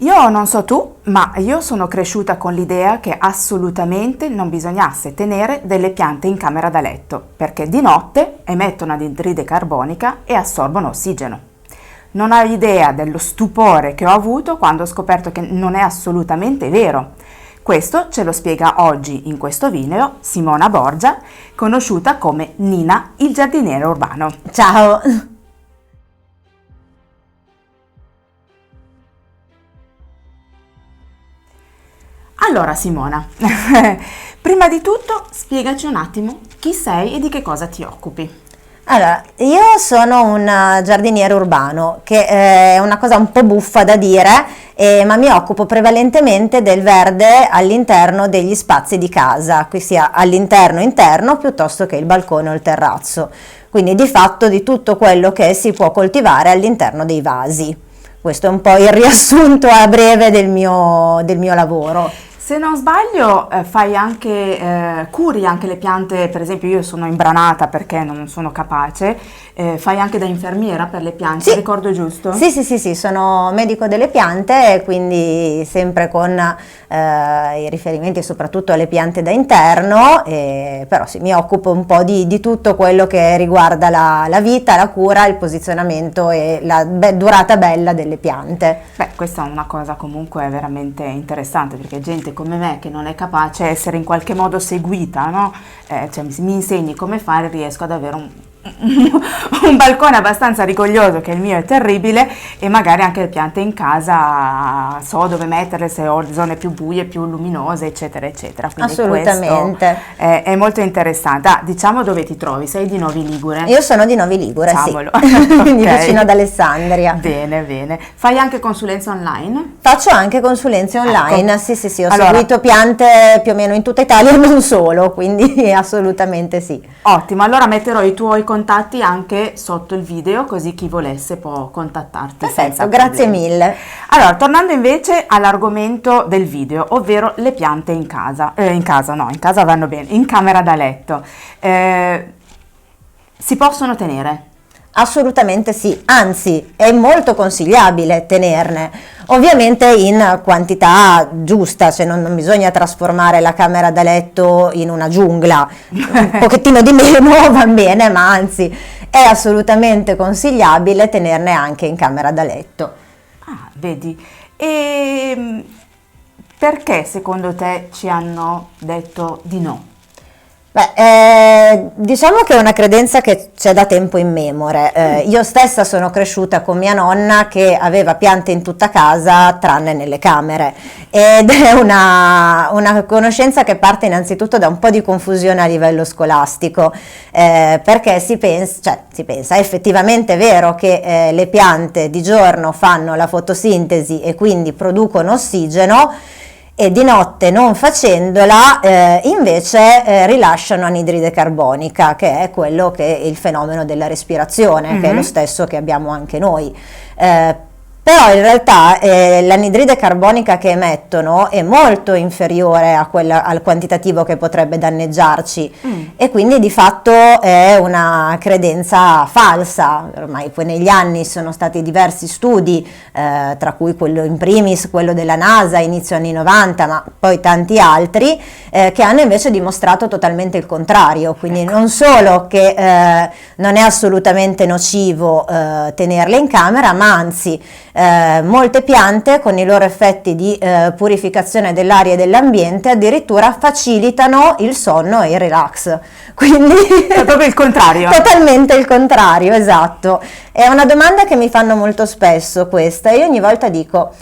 Io non so tu, ma io sono cresciuta con l'idea che assolutamente non bisognasse tenere delle piante in camera da letto, perché di notte emettono anidride carbonica e assorbono ossigeno. Non hai idea dello stupore che ho avuto quando ho scoperto che non è assolutamente vero. Questo ce lo spiega oggi in questo video Simona Borgia, conosciuta come Nina il giardiniere urbano. Ciao! Allora Simona, prima di tutto spiegaci un attimo chi sei e di che cosa ti occupi. Allora, io sono un giardiniere urbano, che è una cosa un po' buffa da dire, ma mi occupo prevalentemente del verde all'interno degli spazi di casa, qui sia all'interno interno piuttosto che il balcone o il terrazzo, quindi di fatto di tutto quello che si può coltivare all'interno dei vasi. Questo è un po' il riassunto a breve del mio lavoro. Se non sbaglio fai anche, curi anche le piante, per esempio io sono imbranata perché non sono capace, fai anche da infermiera per le piante, Sì. ricordo giusto? Sì, sono medico delle piante, quindi sempre con i riferimenti soprattutto alle piante da interno, però sì, mi occupo un po' di tutto quello che riguarda la vita, la cura, il posizionamento e la durata bella delle piante. Beh, questa è una cosa comunque veramente interessante, perché gente come me che non è capace essere in qualche modo seguita, no? Cioè mi insegni come fare, riesco ad avere un balcone abbastanza rigoglioso, che il mio è terribile, e magari anche le piante in casa so dove metterle, se ho zone più buie, più luminose, eccetera eccetera. Quindi Assolutamente. È molto interessante. Diciamo dove ti trovi, sei di Novi Ligure? Io sono di Novi Ligure, Diciamolo. sì, quindi Ok. vicino ad Alessandria. Bene. Fai anche consulenza online? Faccio anche consulenze online, Ecco. sì, ho Allora, seguito piante più o meno in tutta Italia, non solo, quindi assolutamente sì. ottimo, allora metterò i tuoi contatti anche sotto il video, così chi volesse può contattarti senza Perfetto, grazie problemi. mille. Allora, tornando invece all'argomento del video, ovvero le piante in casa. In casa vanno bene, in camera da letto. Si possono tenere? Assolutamente sì, anzi è molto consigliabile tenerne, ovviamente in quantità giusta, cioè non bisogna trasformare la camera da letto in una giungla, un pochettino di meno va bene, ma anzi è assolutamente consigliabile tenerne anche in camera da letto. Ah, vedi. E perché secondo te ci hanno detto di no? Beh, diciamo che è una credenza che c'è da tempo immemore. Io stessa sono cresciuta con mia nonna che aveva piante in tutta casa tranne nelle camere, ed è una conoscenza che parte innanzitutto da un po' di confusione a livello scolastico, perché si pensa, è effettivamente vero che le piante di giorno fanno la fotosintesi e quindi producono ossigeno, e di notte non facendola invece rilasciano anidride carbonica, che è quello che è il fenomeno della respirazione, che è lo stesso che abbiamo anche noi. Però in realtà l'anidride carbonica che emettono è molto inferiore a al quantitativo che potrebbe danneggiarci, e quindi di fatto è una credenza falsa. Ormai poi negli anni sono stati diversi studi, tra cui quello in primis, quello della NASA inizio anni 90, ma poi tanti altri, che hanno invece dimostrato totalmente il contrario, quindi non solo che non è assolutamente nocivo tenerle in camera, ma anzi molte piante con i loro effetti di purificazione dell'aria e dell'ambiente addirittura facilitano il sonno e il relax, quindi È proprio il contrario. totalmente il contrario, esatto. È una domanda che mi fanno molto spesso questa, e io ogni volta dico: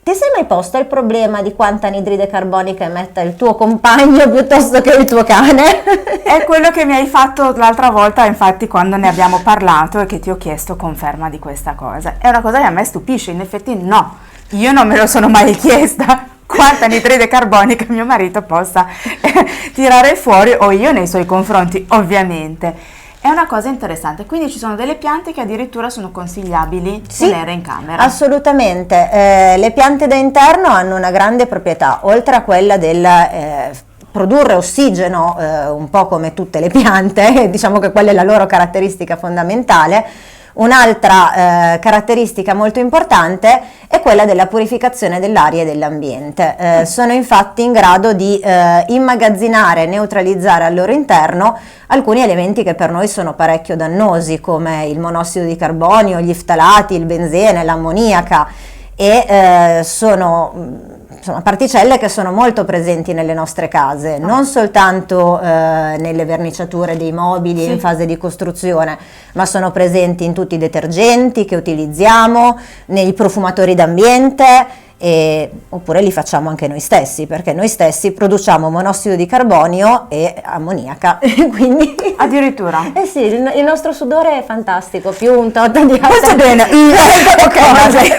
ti sei mai posto il problema di quanta anidride carbonica emetta il tuo compagno piuttosto che il tuo cane? È quello che mi hai fatto l'altra volta, infatti, quando ne abbiamo parlato e che ti ho chiesto conferma di questa cosa. È una cosa che a me stupisce, in effetti no, io non me lo sono mai chiesta quanta anidride carbonica mio marito possa tirare fuori, o io nei suoi confronti, ovviamente. È una cosa interessante, quindi ci sono delle piante che addirittura sono consigliabili tenere in camera. Assolutamente, le piante da interno hanno una grande proprietà, oltre a quella del produrre ossigeno, un po' come tutte le piante, diciamo che quella è la loro caratteristica fondamentale. Un'altra caratteristica molto importante è quella della purificazione dell'aria e dell'ambiente. Sono infatti in grado di immagazzinare e neutralizzare al loro interno alcuni elementi che per noi sono parecchio dannosi, come il monossido di carbonio, gli ftalati, il benzene, l'ammoniaca, e sono insomma particelle che sono molto presenti nelle nostre case, non soltanto nelle verniciature dei mobili in fase di costruzione, ma sono presenti in tutti i detergenti che utilizziamo, nei profumatori d'ambiente, oppure li facciamo anche noi stessi, perché noi stessi produciamo monossido di carbonio e ammoniaca, quindi addirittura sì, il nostro sudore è fantastico, più un tot di molto bene. cose.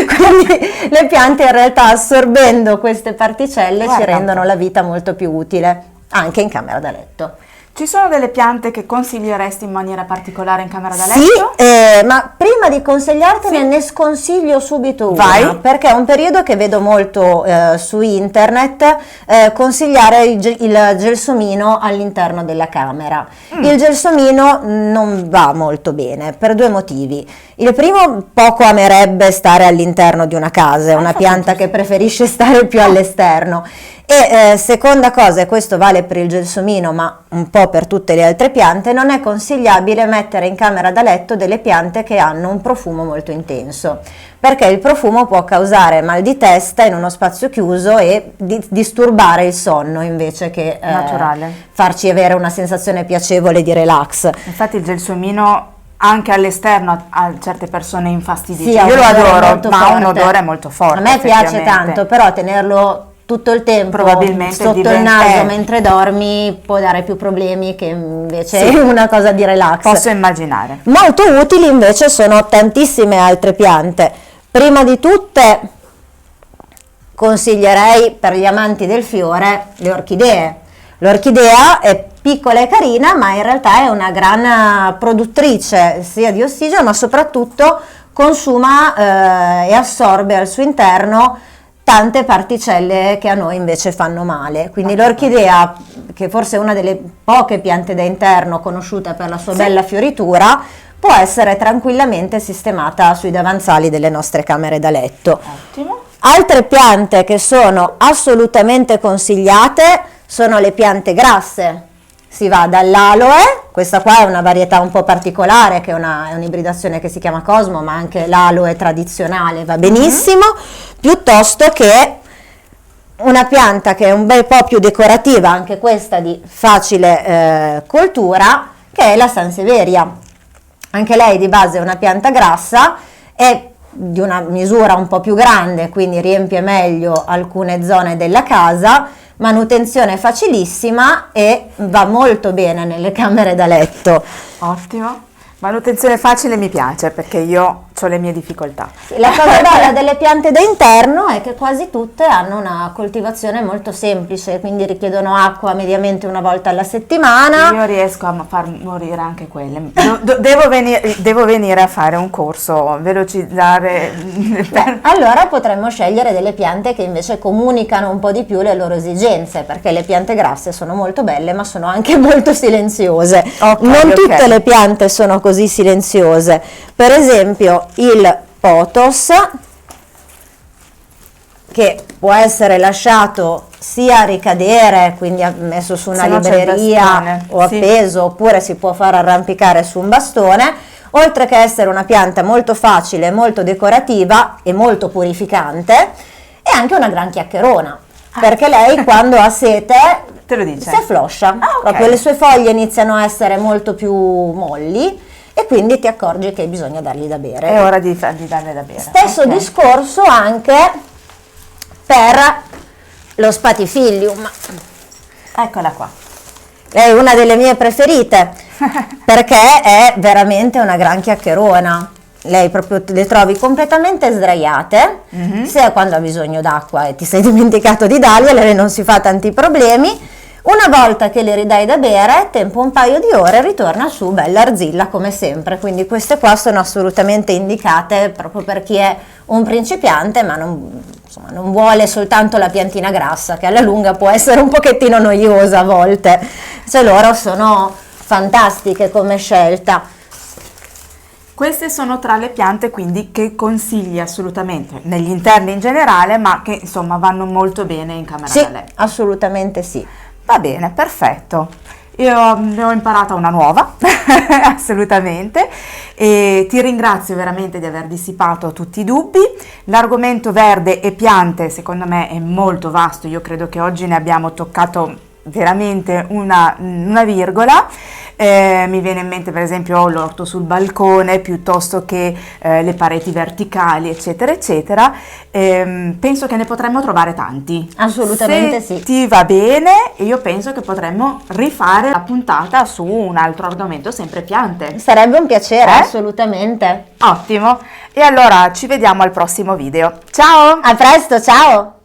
Quindi le piante in realtà, assorbendo queste particelle, ci rendono la vita molto più utile anche in camera da letto. Ci sono delle piante che consiglieresti in maniera particolare in camera da letto? Sì, ma prima di consigliartene ne sconsiglio subito una, perché è un periodo che vedo molto su internet consigliare il gelsomino all'interno della camera. Il gelsomino non va molto bene per due motivi. Il primo, poco amerebbe stare all'interno di una casa, è una pianta che preferisce stare più all'esterno. E seconda cosa, e questo vale per il gelsomino ma un po' per tutte le altre piante, non è consigliabile mettere in camera da letto delle piante che hanno un profumo molto intenso, perché il profumo può causare mal di testa in uno spazio chiuso e disturbare il sonno invece che farci avere una sensazione piacevole di relax. Infatti il gelsomino anche all'esterno a certe persone infastidisce. Sì, io lo adoro, ma ha un forte. odore molto forte. A me piace tanto, però tenerlo tutto il tempo probabilmente sotto il naso mentre dormi può dare più problemi che invece una cosa di relax. Posso immaginare. Molto utili invece sono tantissime altre piante. Prima di tutte consiglierei per gli amanti del fiore le orchidee. L'orchidea è piccola e carina, ma in realtà è una gran produttrice sia di ossigeno, ma soprattutto consuma e assorbe al suo interno tante particelle che a noi invece fanno male. Quindi l'orchidea, che forse è una delle poche piante da interno conosciuta per la sua bella fioritura, può essere tranquillamente sistemata sui davanzali delle nostre camere da letto. Ottimo. Altre piante che sono assolutamente consigliate sono le piante grasse. Si va dall'aloe, questa qua è una varietà un po' particolare, che è un'ibridazione che si chiama Cosmo, ma anche l'aloe tradizionale va benissimo, piuttosto che una pianta che è un bel po' più decorativa, anche questa di facile coltura, che è la Sansevieria. Anche lei di base è una pianta grassa, è di una misura un po' più grande, quindi riempie meglio alcune zone della casa, manutenzione facilissima e va molto bene nelle camere da letto. Ottimo. Manutenzione facile mi piace, perché io ho le mie difficoltà. La cosa bella delle piante da interno è che quasi tutte hanno una coltivazione molto semplice, quindi richiedono acqua mediamente una volta alla settimana. Io riesco a far morire anche quelle. Devo venire a fare un corso, velocizzare. Allora potremmo scegliere delle piante che invece comunicano un po' di più le loro esigenze, perché le piante grasse sono molto belle, ma sono anche molto silenziose. Non tutte le piante sono così silenziose. Per esempio il pothos, che può essere lasciato sia ricadere, quindi messo su una libreria o appeso, oppure si può far arrampicare su un bastone, oltre che essere una pianta molto facile, molto decorativa e molto purificante, è anche una gran chiacchierona, perché lei quando ha sete te lo dice, si affloscia, proprio le sue foglie iniziano a essere molto più molli, e quindi ti accorgi che bisogna dargli da bere. È ora di darle da bere. Stesso discorso anche per lo Spatifillium. Eccola qua. È una delle mie preferite perché è veramente una gran chiacchierona. Lei proprio le trovi completamente sdraiate, sia quando ha bisogno d'acqua e ti sei dimenticato di dargliela, lei non si fa tanti problemi. Una volta che le ridai da bere, tempo un paio di ore, ritorna su bella arzilla come sempre. Quindi queste qua sono assolutamente indicate proprio per chi è un principiante, ma non vuole soltanto la piantina grassa, che alla lunga può essere un pochettino noiosa a volte. Cioè loro sono fantastiche come scelta. Queste sono tra le piante quindi che consigli assolutamente, negli interni in generale, ma che insomma vanno molto bene in camera Sì, da letto. assolutamente sì. Va bene, perfetto. Io ne ho imparata una nuova, assolutamente, e ti ringrazio veramente di aver dissipato tutti i dubbi. L'argomento verde e piante secondo me è molto vasto, io credo che oggi ne abbiamo toccato veramente una virgola. Mi viene in mente per esempio l'orto sul balcone piuttosto che le pareti verticali, eccetera eccetera. Penso che ne potremmo trovare tanti. Assolutamente Se sì. ti va bene, io penso che potremmo rifare la puntata su un altro argomento, sempre piante. Sarebbe un piacere, assolutamente. Ottimo, e allora ci vediamo al prossimo video. Ciao! A presto, ciao!